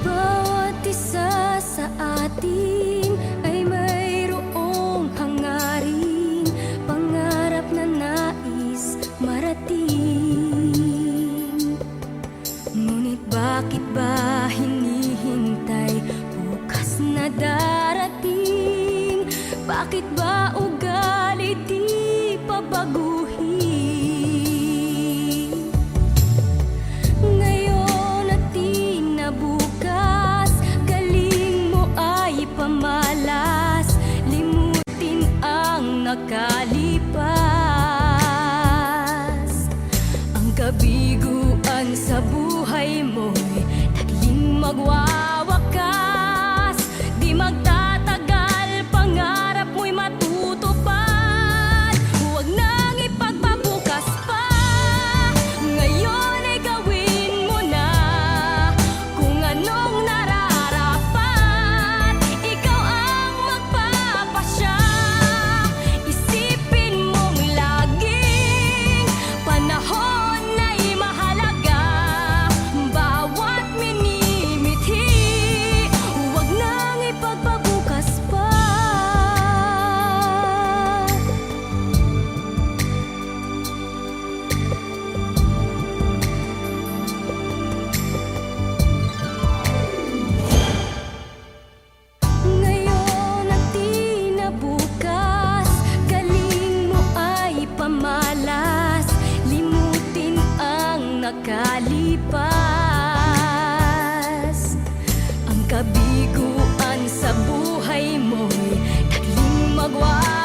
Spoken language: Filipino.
Bawat isa sa atin ay mayroong hangarin, pangarap na nais marating. Ngunit bakit ba hinihintay bukas na darating? Bakit ba ugali di pabaguhin? Ngayon at di na bukas, galing mo ay pamalas, limutin ang nakalipas. Ang kabiguan sa buhay mo'y tagling magwawakas, di magtatagal, pangarap mo'y matutupad. Huwag nang ipagpabukas pa, ngayon ay gawin mo na kung anong nararapat. Ikaw ang magpapasya, isipin mong laging panahon ay mahalaga. Bawat minimithi, huwag nang ipagpabukas pa. Ngayon at di na bukas, galing mo ay pamalas, limutin ang nakalipas. Ang kabiguan sa buhay mo'y tagling magwawakas,